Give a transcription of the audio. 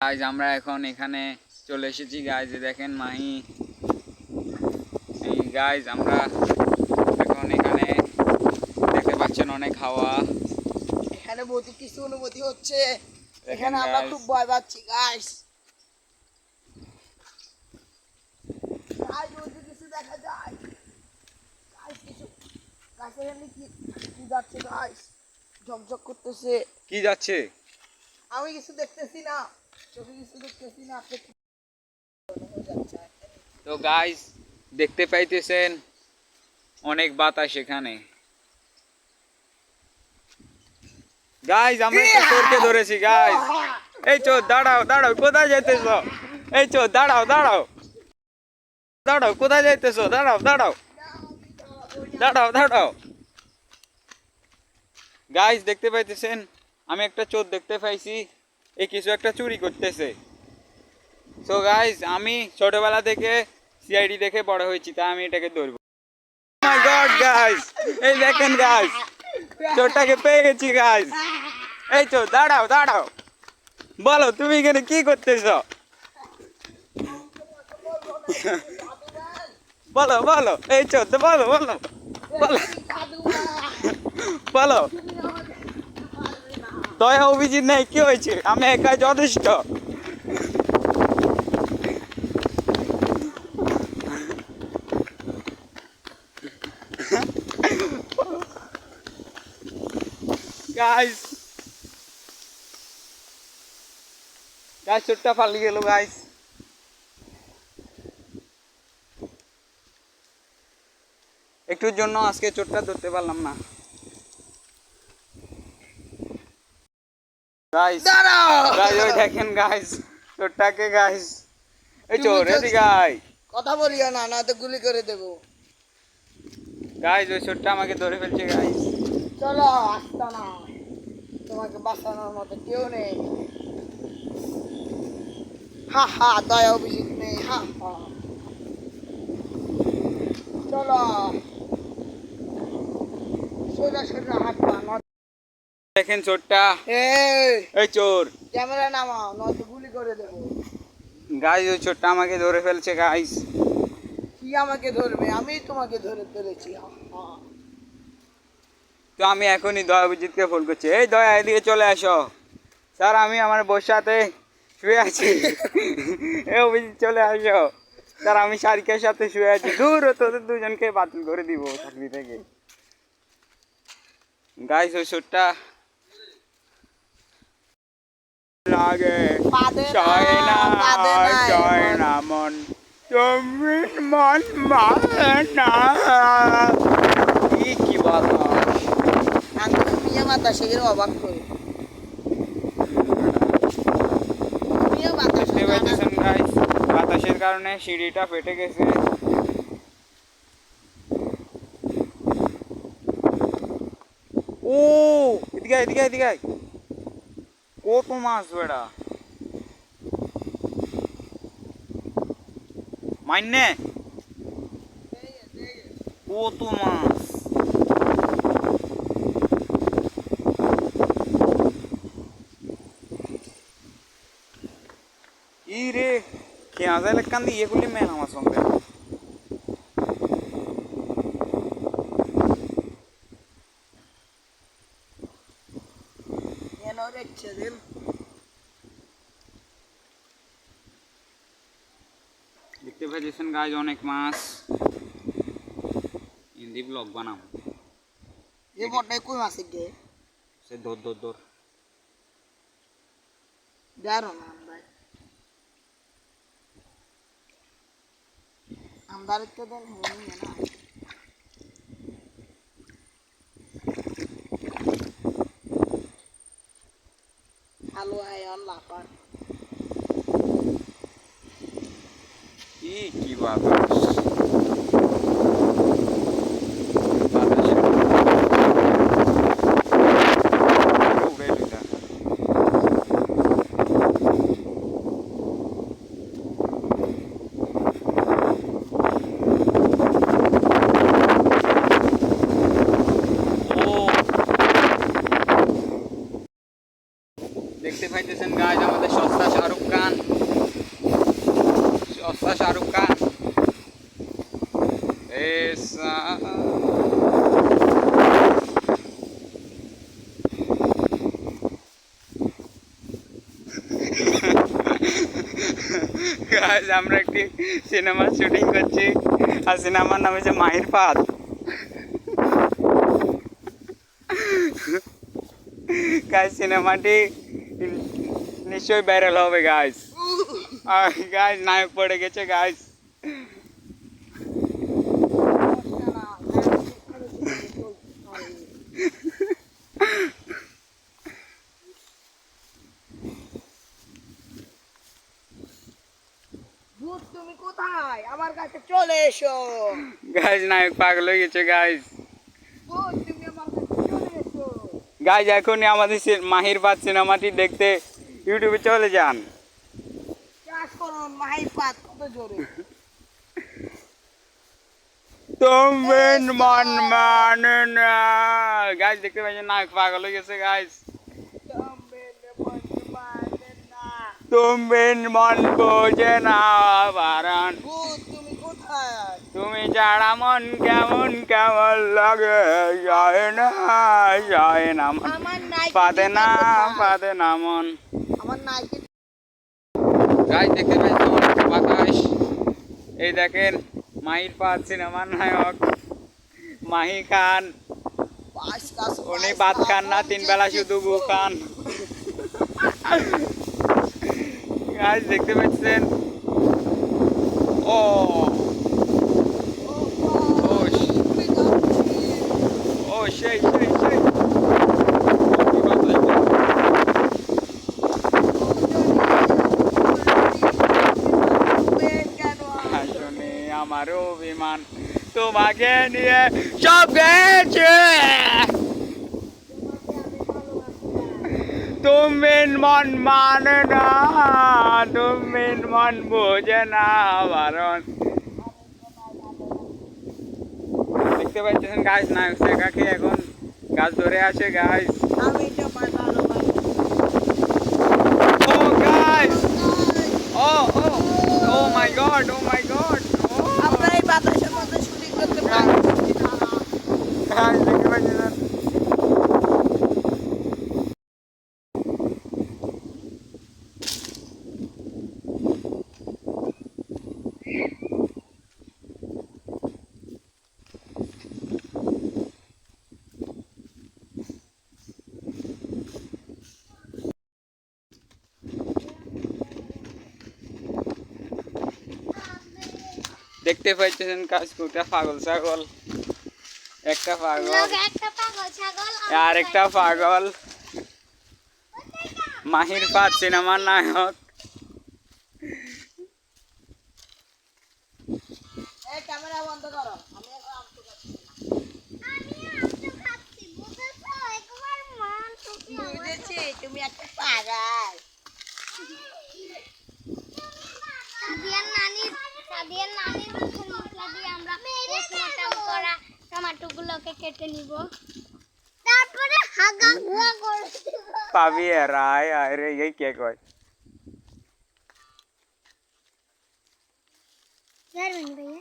Guys আমরা এখন এখানে চলে এসেছি গাইজ, দেখেন মাহি। এই গাইজ আমরা এখন এখানে দেখতে পাচ্ছেন অনেক হাওয়া, এখানে বহুত কিছু অনুভূতি হচ্ছে। এখানে আমরা খুব ভয় পাচ্ছি গাইস। কিছু দেখা যায় গাইস, কিছু গাছের এমনি কি যাচ্ছে গাইস, ঝকঝক করতেছে। কি যাচ্ছে? আমি কিছু দেখতেছি না, চোখে কিছু দেখতেছি না। তো গাইস দেখতে পাইতেছেন অনেক বাতাস এখানে। গাইস আমরা একটা চোরকে ধরেছি গাইস। এই চোর দাঁড়াও দাঁড়াও, কোথায় যাইতেছো? এই চোর দাঁড়াও দাঁড়াও দাঁড়াও, কোথায় যাইতেছো? দাঁড়াও দাঁড়াও দাঁড়াও দাঁড়াও। গাইস দেখতে পাইতেছেন আমি একটা চোর দেখতে পাইছি, এই কিছু একটা চুরি করতেছে। সো গাইস আমি ছোটবেলা থেকে সিআইডি দেখে বড় হয়েছি, তাই আমি এটাকে ধরবো। মাই গড গাইস, এই দেখেন গাইস, চোরটাকে পেয়ে গেছি গাইস। এই চোর দাঁড়াও দাঁড়াও, বলো তুমি এখানে কি করতেছো? বলো বলো, এই চোর তো বলো বলো বলো বলো। দয়া অভিজিৎ নেই, কি হয়েছে? আমি একাই যথেষ্ট। গাইস গাইস চোরটা পালিয়ে গেল গাইস। একটুর জন্য আজকে চোরটা ধরতে পারলাম না গাইস। গাইস ওই দেখেন গাইস চোরটাকে গাইস। এই চোর এদিকে আয়। কথা বলিও না, না তো গুলি করে দেবো। গাইস ওই চোরটা আমাকে ধরে ফেলছে গাইস। চলো আসতা না, তোমাকে বাঁচানোর মতো কেউ নেই। হা হা, দয়া অভিজিৎ নেই। হা হা, চলো সোজা সোজা হাত পা। দেখেন চোরটা, এই চোর ক্যামেরা নামাও, নয়তো গুলি করে দেবো। গাইস ওই চোরটা আমাকে ধরে ফেলছে গাইস। কি আমাকে ধরবে? আমি তোমাকে ধরে ফেলেছি। তো আমি এখনই দয়া অভিজিৎকে ফোন করছি। এই দয়া এদিকে চলে আসো। স্যার আমি আমার বউর সাথে শুয়ে আছি। এই অভিজিৎ চলে আসো। স্যার আমি সারিকার সাথে শুয়ে আছি। দূর তোদের দুজনকে বাতিল করে দিব চাকরি থেকে। গাইস ওই চোরটা লাগে জয় না মন, তুমি মন মানে না। কি বাতাস, মিয়া বাতাসে গেলে অবাক করে। দেখতে পাইতেছেন গাইস বাতাসের কারণে সিঁড়িটা ফেটে গেছে। ও এদিকে এদিকে এদিকে কত মাছ বেড়া মাইনে, কত মাছ। ই রে খেয়া যায় লেখান দিয়ে করলে মেন আমার সঙ্গে। দেখতে পাচ্ছেন গাইজ অনেক মাছ। হিন্দি ব্লগ বানাও। এ বটে কই মাছে গে সে দৌড় দৌড় দৌড় দাঁড়ো না ভাই, আমদার তো দেন হয়নি না। আলু আয়ন লাফার কি বাতাস। দেখতে পাইতেছেন গাইজ আমাদের সস্তা শাহরুখ খান। গাইস আমরা একটি সিনেমার শুটিং করছি আর সিনেমার নাম হচ্ছে মাহির ফাঁদ। গাইস সিনেমাটি নিশ্চয়ই ভাইরাল হবে গাইস। গাইস নায়ক পড়ে গেছে গাইস। ভূত তুমি কোথায়? আমার কাছে চলে এসো। গাইস নায়ক পাগল হয়ে গেছে গাইস। ভূত তুমি আমার কাছে চলে এসো। গাইস এখনই আমাদের মাহির ফাঁদ সিনেমাটি দেখতে ইউটিউবে চলে যান। চাষ করুন মাহির পাত কত জোরে। তুমি মন মানে না। গাইস দেখতে পাচ্ছেন নায়ক পাগল হয়ে গেছে গাইস। তুমি মন বোঝে না বারণ। ভূত তুমি কোথায়? তুমি ছাড়া মন কেমন কেমন লাগে যায় না মন আমার নাইকি পাতে না কোথায়? পাতে না মন। আমার নাইকি গাইস দেখতে পাচ্ছেন বাতাস। এই দেখেন মাহির ফাঁদ সিনেমার নায়ক মাহি খান। পাঁচ কাজ উনি ভাত খান না, 3 বেলা শুধু গু খান। গাইস দেখতে পাচ্ছেন। ও ও সেই আসলে আমার অভিমান তোমাকে নিয়ে সব গেছে। তুমি মন মানে না, তুমি মন বোঝে না বারণ। দেখতে পাচ্ছেন গাছ নায়ক শেখা খেয়ে এখন গাছ ধরে আসে গাছ। আমি তোমার ভালোবাসি। ও গাছ, ও ও ও মাই গড, ও মাই গড। আমরা এই বাতাসের মধ্যে শুটিং করতে পারছি না। গাছ দেখতে পাচ্ছেন। দেখতে পাইতেছেন কাজ কোটা পাগল ছাগল, একটা পাগল আর একটা পাগল। মাহির ফাঁদ সিনেমার নায়ক। এই ক্যামেরা বন্ধ করো। আমি এখন আমটু খাচ্ছি। বুঝেছি তুমি একটা পাগল। সাদিয়ার নানির মুখের মশলা দিয়ে আমরা পোস্টমর্টম করা টমেটোগুলোকে কেটে নিব, তারপরে হাগা হুয়া করে দিব। পাবি রায় আরে এই কে কয় চেয়ারম্যান ভাইয়া